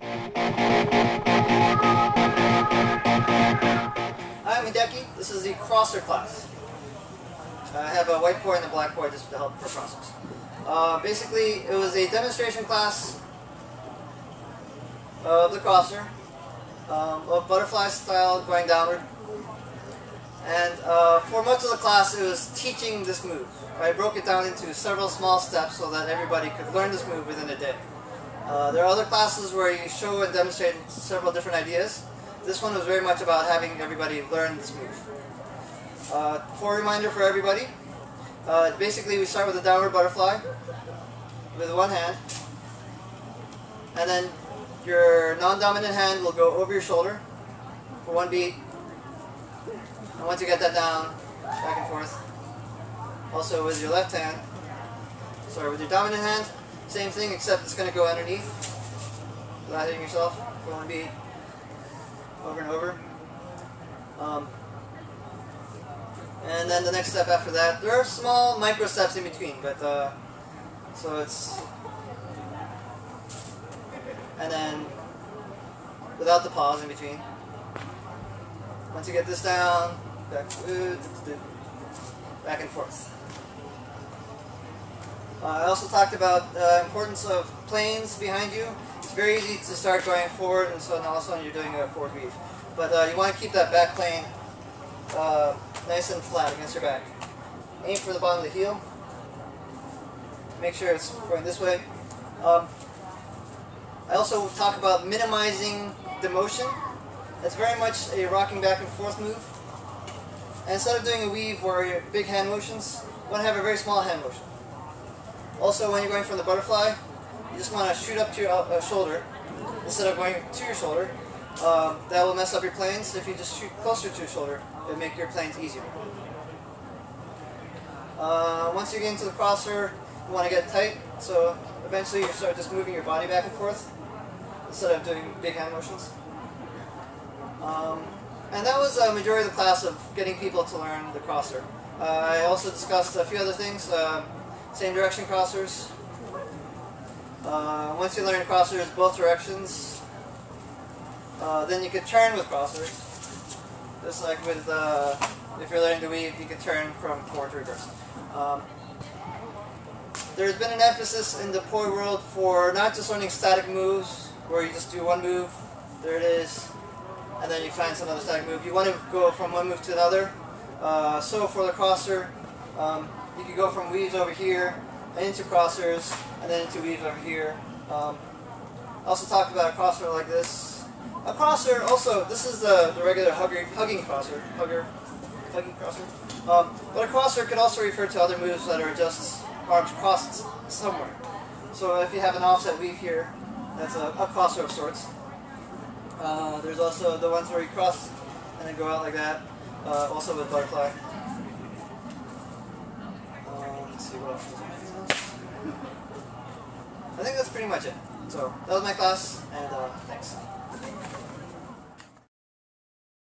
I'm Hideki. This is the crosser class. I have a whiteboard and a blackboard just to help for crossers. Basically, it was a demonstration class of the crosser, of butterfly style going downward. And for much of the class, it was teaching this move. I broke it down into several small steps so that everybody could learn this move within a day. There are other classes where you show and demonstrate several different ideas. This one was very much about having everybody learn this move. For a reminder for everybody, basically we start with a downward butterfly with one hand, and then your non-dominant hand will go over your shoulder for one beat, and once you get that down, back and forth. Also with your left hand, sorry, with your dominant hand, same thing except it's going to go underneath without hitting yourself for one beat, over and over. And then the next step after that, there are small micro steps in between, but so it's, and then without the pause in between. Once you get this down, back and forth. I also talked about the importance of planes behind you. It's very easy to start going forward, and so all of a sudden you're doing a forward weave. But you want to keep that back plane nice and flat against your back. Aim for the bottom of the heel. Make sure it's going this way. I also talk about minimizing the motion. It's very much a rocking back and forth move. And instead of doing a weave where you big hand motions, you want to have a very small hand motion. Also, when you're going from the butterfly, you just want to shoot up to your shoulder instead of going to your shoulder. That will mess up your planes. If you just shoot closer to your shoulder, it will make your planes easier. Once you get into the crosser, you want to get tight, so eventually you start just moving your body back and forth instead of doing big hand motions. And that was a majority of the class of getting people to learn the crosser. I also discussed a few other things, same direction crossers. Once you learn crossers both directions, then you could turn with crossers. Just like with, if you're learning to weave, you can turn from forward to reverse. There's been an emphasis in the poi world for not just learning static moves, where you just do one move, there it is, and then you find some other static move. You want to go from one move to another. So for the crosser, you could go from weaves over here, and into crossers, and then into weaves over here. I also talked about a crosser like this. A crosser, also, this is the regular hugging crosser. Hugging crosser. But a crosser could also refer to other moves that are just arms crossed somewhere. So if you have an offset weave here, that's a crosser of sorts. There's also the ones where you cross and then go out like that, also with butterfly. Let's see what else. I think that's pretty much it. So that was my class, and thanks.